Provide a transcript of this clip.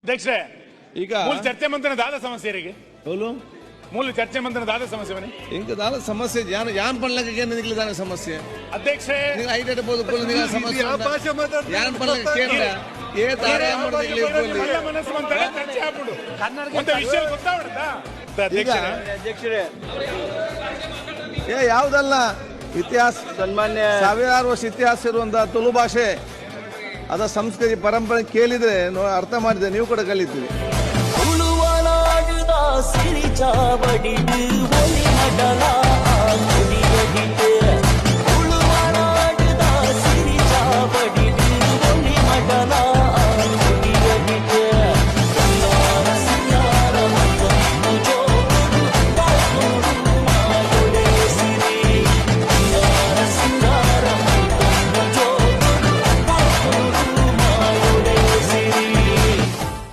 ಅಧ್ಯಕ್ಷರೇ, ಈಗ ಮೂಲ ಚರ್ಚೆ ಮಂತ್ರನ ದಾದ ಸಮಸ್ಯೆರಿಗೆ ಮೂಲ ಚರ್ಚೆ ಮಂತ್ರನ ದಾದ ಸಮಸ್ಯೆ ಬನ್ನಿ ಇಂಕ ದಾಲ ಸಮಸ್ಯೆ ಯಾನ್ ಪಡ್ಲಕ್ಕೆ ಏನು ನಿಗ್ಲಿ ದಾನ ಸಮಸ್ಯೆ ಅಧ್ಯಕ್ಷರೇ ನೀವು ಐಡೆಟ್ ಬೋದು ಕೊಲ್ ನಿಗ ಸಮಸ್ಯೆ ಯಾನ್ ಪಡ್ಲಕ್ಕೆ ಕೇಂದ್ರ ಏ ದಾರ ಮಾಡ್ಲಿಕ್ಕೆ ಒಳ್ಳೆ ಮನಸ್ಸು ಅಂತಾರೆ ಚರ್ಚೆ ಆಗ್ಬಿಡು ಒಂದು ವಿಷಯ ಗೊತ್ತಾಗ್ಬಿಡುತ್ತಾ ಅಧ್ಯಕ್ಷರೇ ಏ ಯಾವುದಲ್ಲ ಇತಿಹಾಸ ಸನ್ಮಾನ್ಯ ಸಾವಿರಾರು ವರ್ಷ ಇತಿಹಾಸ ಇರುವಂತಹ ತುಳು ಭಾಷೆ ಅದ ಸಂಸ್ಕೃತಿ ಪರಂಪರೆ ಕೇಳಿದ್ರೆ ಅರ್ಥ ಮಾಡಿದ್ರೆ ನೀವು ಕೂಡ ಕಲಿತೀವಿ ಉಳುವನಾಡಿದ ಸಿರಿ ಚಾವಡಿ ಒಲಿ ಮಡಲ